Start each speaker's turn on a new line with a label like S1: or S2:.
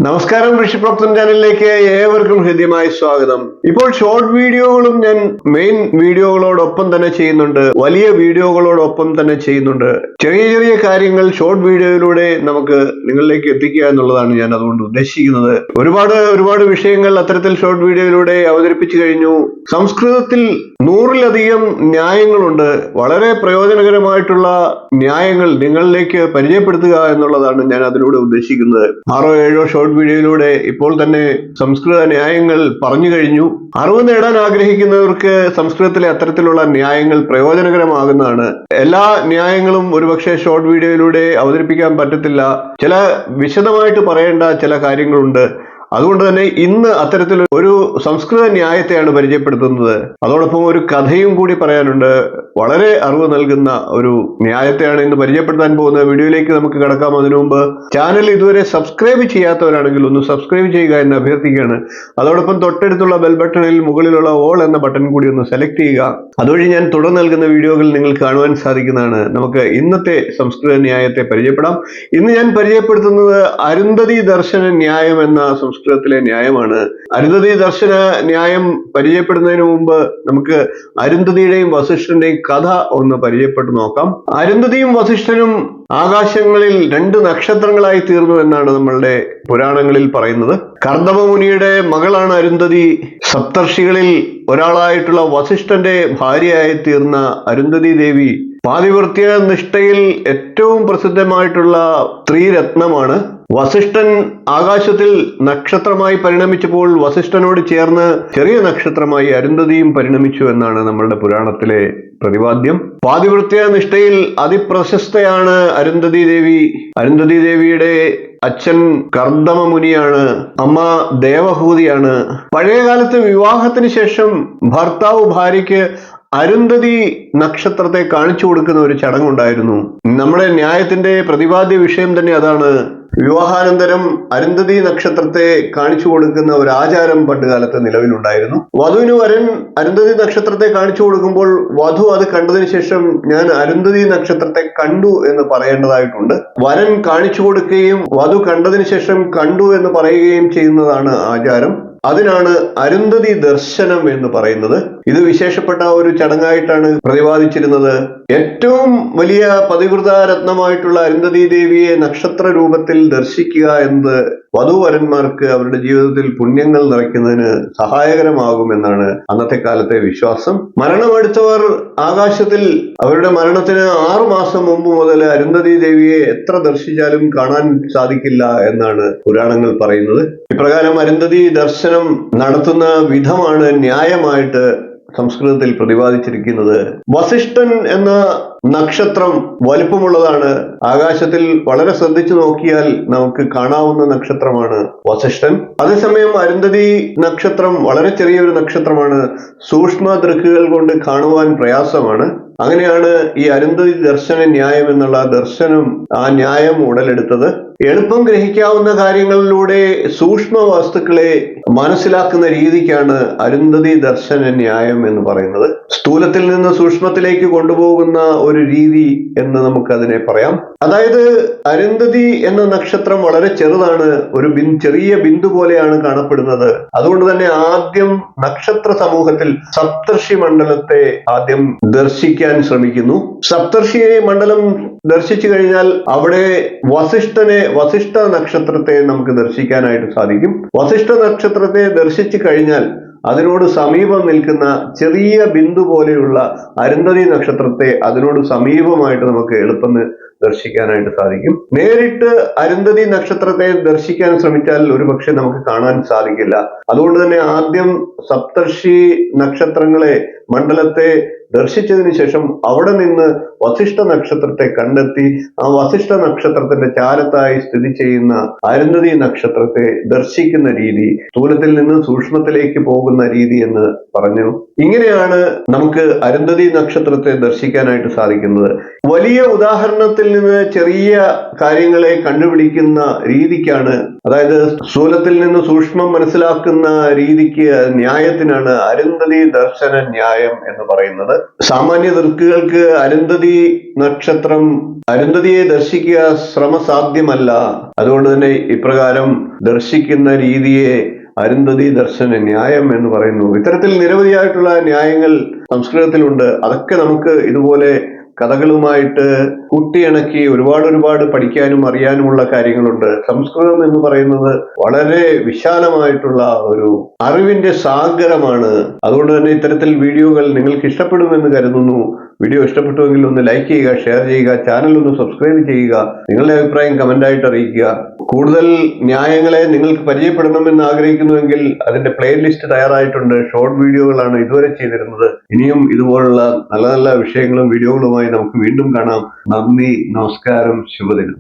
S1: നമസ്കാരം, ഋഷിപ്രോക്തം ചാനലിലേക്ക് ഏവർക്കും ഹൃദ്യമായ സ്വാഗതം. ഇപ്പോൾ ഷോർട്ട് വീഡിയോകളും ഞാൻ മെയിൻ വീഡിയോകളോടൊപ്പം തന്നെ ചെയ്യുന്നുണ്ട്, വലിയ വീഡിയോകളോടൊപ്പം തന്നെ ചെയ്യുന്നുണ്ട്. ചെറിയ ചെറിയ കാര്യങ്ങൾ ഷോർട്ട് വീഡിയോയിലൂടെ നമുക്ക് നിങ്ങളിലേക്ക് എത്തിക്കുക എന്നുള്ളതാണ് ഞാൻ അതുകൊണ്ട് ഉദ്ദേശിക്കുന്നത്. ഒരുപാട് വിഷയങ്ങൾ അത്തരത്തിൽ ഷോർട്ട് വീഡിയോയിലൂടെ അവതരിപ്പിച്ചു കഴിഞ്ഞു. സംസ്കൃതത്തിൽ 100-ലധികം ന്യായങ്ങളുണ്ട്. വളരെ പ്രയോജനകരമായിട്ടുള്ള ന്യായങ്ങൾ നിങ്ങളിലേക്ക് പരിചയപ്പെടുത്തുക എന്നുള്ളതാണ് ഞാൻ അതിലൂടെ ഉദ്ദേശിക്കുന്നത്. 6-7 ഷോർട്ട് വീഡിയോയിലൂടെ ഇപ്പോൾ തന്നെ സംസ്കൃത ന്യായങ്ങൾ പറഞ്ഞു കഴിഞ്ഞു. അറിവ് നേടാൻ ആഗ്രഹിക്കുന്നവർക്ക് സംസ്കൃതത്തിലെ അത്തരത്തിലുള്ള ന്യായങ്ങൾ പ്രയോജനകരമാകുന്നതാണ്. എല്ലാ ന്യായങ്ങളും ഒരുപക്ഷെ ഷോർട്ട് വീഡിയോയിലൂടെ അവതരിപ്പിക്കാൻ പറ്റത്തില്ല. ചില വിശദമായിട്ട് പറയേണ്ട ചില കാര്യങ്ങളുണ്ട്. അതുകൊണ്ട് തന്നെ ഇന്ന് അത്തരത്തിൽ ഒരു സംസ്കൃത ന്യായത്തെയാണ് പരിചയപ്പെടുത്തുന്നത്. അതോടൊപ്പം ഒരു കഥയും കൂടി പറയാനുണ്ട്. വളരെ അറിവ് നൽകുന്ന ഒരു ന്യായത്തെയാണ് ഇന്ന് പരിചയപ്പെടുത്താൻ പോകുന്നത്. വീഡിയോയിലേക്ക് നമുക്ക് കടക്കാം. അതിനു മുമ്പ് ചാനൽ ഇതുവരെ സബ്സ്ക്രൈബ് ചെയ്യാത്തവരാണെങ്കിൽ ഒന്ന് സബ്സ്ക്രൈബ് ചെയ്യുക എന്ന് അഭ്യർത്ഥിക്കുകയാണ്. അതോടൊപ്പം തൊട്ടടുത്തുള്ള ബെൽ ബട്ടണിൽ മുകളിലുള്ള ഓൾ എന്ന ബട്ടൺ കൂടി ഒന്ന് സെലക്ട് ചെയ്യുക. അതുവഴി ഞാൻ തുടർന്ന് നൽകുന്ന വീഡിയോകൾ നിങ്ങൾ കാണുവാൻ സാധിക്കുന്നതാണ്. നമുക്ക് ഇന്നത്തെ സംസ്കൃത ന്യായത്തെ പരിചയപ്പെടാം. ഇന്ന് ഞാൻ പരിചയപ്പെടുത്തുന്നത് അരുന്ധതി ദർശന ന്യായം എന്ന സംസ്കൃതത്തിലെ ന്യായമാണ്. അരുന്ധതി ദർശന ന്യായം പരിചയപ്പെടുന്നതിന് മുമ്പ് നമുക്ക് അരുന്ധതിയുടെയും വസിഷ്ഠന്റെയും കഥ ഒന്ന് പരിചയപ്പെട്ടു നോക്കാം. അരുന്ധതിയും വസിഷ്ഠനും ആകാശങ്ങളിൽ 2 നക്ഷത്രങ്ങളായി തീർന്നു എന്നാണ് നമ്മളുടെ പുരാണങ്ങളിൽ പറയുന്നത്. കർദമ മുനിയുടെ മകളാണ് അരുന്ധതി. സപ്തർഷികളിൽ ഒരാളായിട്ടുള്ള വസിഷ്ഠന്റെ ഭാര്യയായി തീർന്ന അരുന്ധതി ദേവി പാതിവൃത്യ നിഷ്ഠയിൽ ഏറ്റവും പ്രസിദ്ധമായിട്ടുള്ള സ്ത്രീരത്നമാണ്. വസിഷ്ഠൻ ആകാശത്തിൽ നക്ഷത്രമായി പരിണമിച്ചപ്പോൾ വസിഷ്ഠനോട് ചേർന്ന് ചെറിയ നക്ഷത്രമായി അരുന്ധതിയും പരിണമിച്ചു എന്നാണ് നമ്മളുടെ പുരാണത്തിലെ പ്രതിപാദ്യം. പാതിവൃത്യ നിഷ്ഠയിൽ അതിപ്രശസ്തയാണ് അരുന്ധതി ദേവി. അരുന്ധതി ദേവിയുടെ അച്ഛൻ കർദമ മുനിയാണ്, അമ്മ ദേവഹൂതിയാണ്. പഴയകാലത്ത് വിവാഹത്തിന് ശേഷം ഭർത്താവ് ഭാര്യയ്ക്ക് അരുന്ധതി നക്ഷത്രത്തെ കാണിച്ചു കൊടുക്കുന്ന ഒരു ചടങ്ങുണ്ടായിരുന്നു. നമ്മുടെ ന്യായത്തിന്റെ പ്രതിപാദ്യ വിഷയം തന്നെ അതാണ്. വിവാഹാനന്തരം അരുന്ധതി നക്ഷത്രത്തെ കാണിച്ചു കൊടുക്കുന്ന ഒരു ആചാരം പണ്ടുകാലത്ത് നിലവിലുണ്ടായിരുന്നു. വധുവിന് വരൻ അരുന്ധതി നക്ഷത്രത്തെ കാണിച്ചു കൊടുക്കുമ്പോൾ വധു അത് കണ്ടതിന് ശേഷം ഞാൻ അരുന്ധതി നക്ഷത്രത്തെ കണ്ടു എന്ന് പറയേണ്ടതായിട്ടുണ്ട്. വരൻ കാണിച്ചു കൊടുക്കുകയും വധു കണ്ടതിന് ശേഷം കണ്ടു എന്ന് പറയുകയും ചെയ്യുന്നതാണ് ആചാരം. അതിനാണ് അരുന്ധതി ദർശനം എന്ന് പറയുന്നത്. ഇത് വിശേഷപ്പെട്ട ഒരു ചടങ്ങായിട്ടാണ് പ്രതിപാദിച്ചിരുന്നത്. ഏറ്റവും വലിയ പതിവ്രത രത്നമായിട്ടുള്ള അരുന്ധതി ദേവിയെ നക്ഷത്ര രൂപത്തിൽ ദർശിക്കുക എന്നത് വധൂവരന്മാർക്ക് അവരുടെ ജീവിതത്തിൽ പുണ്യങ്ങൾ നിറയ്ക്കുന്നതിന് സഹായകരമാകുമെന്നാണ് അന്നത്തെ കാലത്തെ വിശ്വാസം. മരണമെടുത്തവർ ആകാശത്തിൽ അവരുടെ മരണത്തിന് 6 മാസം മുമ്പ് മുതൽ അരുന്ധതി ദേവിയെ എത്ര ദർശിച്ചാലും കാണാൻ സാധിക്കില്ല എന്നാണ് പുരാണങ്ങൾ പറയുന്നത്. ഇപ്രകാരം അരുന്ധതി ദർശനം നടത്തുന്ന വിധമാണ് ന്യായമായിട്ട് സംസ്കൃതത്തിൽ പ്രതിപാദിച്ചിരിക്കുന്നത്. വസിഷ്ഠൻ എന്ന നക്ഷത്രം വലിപ്പമുള്ളതാണ്. ആകാശത്തിൽ വളരെ ശ്രദ്ധിച്ചു നോക്കിയാൽ നമുക്ക് കാണാവുന്ന നക്ഷത്രമാണ് വസിഷ്ഠൻ. അതേസമയം അരുന്ധതി നക്ഷത്രം വളരെ ചെറിയൊരു നക്ഷത്രമാണ്. സൂക്ഷ്മ ദൃക്കുകൾ കൊണ്ട് കാണുവാൻ പ്രയാസമാണ്. അങ്ങനെയാണ് ഈ അരുന്ധതി ദർശന ന്യായം എന്നുള്ള ദർശനം, ആ ന്യായം ഉടലെടുത്തത്. എളുപ്പം ഗ്രഹിക്കാവുന്ന കാര്യങ്ങളിലൂടെ സൂക്ഷ്മ വസ്തുക്കളെ മനസ്സിലാക്കുന്ന രീതിക്കാണ് അരുന്ധതി ദർശന ന്യായം എന്ന് പറയുന്നത്. സ്ഥൂലത്തിൽ നിന്ന് സൂക്ഷ്മത്തിലേക്ക് കൊണ്ടുപോകുന്ന ഒരു രീതി എന്ന് നമുക്കതിനെ പറയാം. അതായത് അരുന്ധതി എന്ന നക്ഷത്രം വളരെ ചെറുതാണ്, ഒരു ചെറിയ ബിന്ദു പോലെയാണ് കാണപ്പെടുന്നത്. അതുകൊണ്ട് തന്നെ ആദ്യം നക്ഷത്ര സമൂഹത്തിൽ സപ്തർഷി മണ്ഡലത്തെ ആദ്യം ദർശിക്കാൻ ശ്രമിക്കുന്നു. സപ്തർഷി മണ്ഡലം ദർശിച്ചു കഴിഞ്ഞാൽ അവിടെ വസിഷ്ഠ നക്ഷത്രത്തെ നമുക്ക് ദർശിക്കാനായിട്ട് സാധിക്കും. വസിഷ്ഠ നക്ഷത്രത്തെ ദർശിച്ചു കഴിഞ്ഞാൽ അതിനോട് സമീപം നിൽക്കുന്ന ചെറിയ ബിന്ദു പോലെയുള്ള അരുന്ധതി നക്ഷത്രത്തെ അതിനോട് സമീപമായിട്ട് നമുക്ക് എളുപ്പം ദർശിക്കാനായിട്ട് സാധിക്കും. നേരിട്ട് അരുന്ധതി നക്ഷത്രത്തെ ദർശിക്കാൻ ശ്രമിച്ചാൽ ഒരുപക്ഷെ നമുക്ക് കാണാൻ സാധിക്കില്ല. അതുകൊണ്ട് തന്നെ ആദ്യം സപ്തർഷി നക്ഷത്രങ്ങളെ, മണ്ഡലത്തെ ദർശിച്ചതിന് ശേഷം അവിടെ നിന്ന് വസിഷ്ഠ നക്ഷത്രത്തെ കണ്ടെത്തി ആ വസിഷ്ഠ നക്ഷത്രത്തിന്റെ ചാരത്തായി സ്ഥിതി ചെയ്യുന്ന അരുന്ധതി നക്ഷത്രത്തെ ദർശിക്കുന്ന രീതി, സ്ഥൂലത്തിൽ നിന്ന് സൂക്ഷ്മത്തിലേക്ക് പോകുന്ന രീതി എന്ന് പറഞ്ഞു. ഇങ്ങനെയാണ് നമുക്ക് അരുന്ധതി നക്ഷത്രത്തെ ദർശിക്കാനായിട്ട് സാധിക്കുന്നത്. വലിയ ഉദാഹരണത്തിൽ നിന്ന് ചെറിയ കാര്യങ്ങളെ കണ്ടുപിടിക്കുന്ന രീതിക്കാണ്, അതായത് സ്ഥൂലത്തിൽ നിന്ന് സൂക്ഷ്മം മനസ്സിലാക്കുന്ന രീതിക്ക്, ന്യായത്തിനാണ് അരുന്ധതി ദർശന ന്യായം എന്ന് പറയുന്നത്. സാമാന്യ ദൃക്കുകൾക്ക് അരുന്ധതിയെ ദർശിക്കുക ശ്രമസാധ്യമല്ല. അതുകൊണ്ട് തന്നെ ഇപ്രകാരം ദർശിക്കുന്ന രീതിയെ അരുന്ധതി ദർശന ന്യായം എന്ന് പറയുന്നു. ഇത്തരത്തിൽ നിരവധിയായിട്ടുള്ള ന്യായങ്ങൾ സംസ്കൃതത്തിലുണ്ട്. അതൊക്കെ നമുക്ക് ഇതുപോലെ കഥകളുമായിട്ട് കൂട്ടിയിണക്കി ഒരുപാട് പഠിക്കാനും അറിയാനുമുള്ള കാര്യങ്ങളുണ്ട്. സംസ്കൃതം എന്ന് പറയുന്നത് വളരെ വിശാലമായിട്ടുള്ള ഒരു അറിവിന്റെ സാഗരമാണ്. അതുകൊണ്ട് തന്നെ ഇത്തരത്തിൽ വീഡിയോകൾ നിങ്ങൾക്ക് ഇഷ്ടപ്പെടുമെന്ന് കരുതുന്നു. വീഡിയോ ഇഷ്ടപ്പെട്ടുവെങ്കിൽ ഒന്ന് ലൈക്ക് ചെയ്യുക, ഷെയർ ചെയ്യുക, ചാനൽ ഒന്ന് സബ്സ്ക്രൈബ് ചെയ്യുക, നിങ്ങളുടെ അഭിപ്രായം കമന്റായിട്ട് അറിയിക്കുക. കൂടുതൽ ന്യായങ്ങളെ നിങ്ങൾക്ക് പരിചയപ്പെടണമെന്ന് ആഗ്രഹിക്കുന്നുവെങ്കിൽ അതിന്റെ പ്ലേലിസ്റ്റ് തയ്യാറായിട്ടുണ്ട്. ഷോർട്ട് വീഡിയോകളാണ് ഇതുവരെ ചെയ്തിരുന്നത്. ഇനിയും ഇതുപോലുള്ള നല്ല നല്ല വിഷയങ്ങളും വീഡിയോകളുമായി നമുക്ക് വീണ്ടും കാണാം. നന്ദി, നമസ്കാരം, ശുഭദിനം.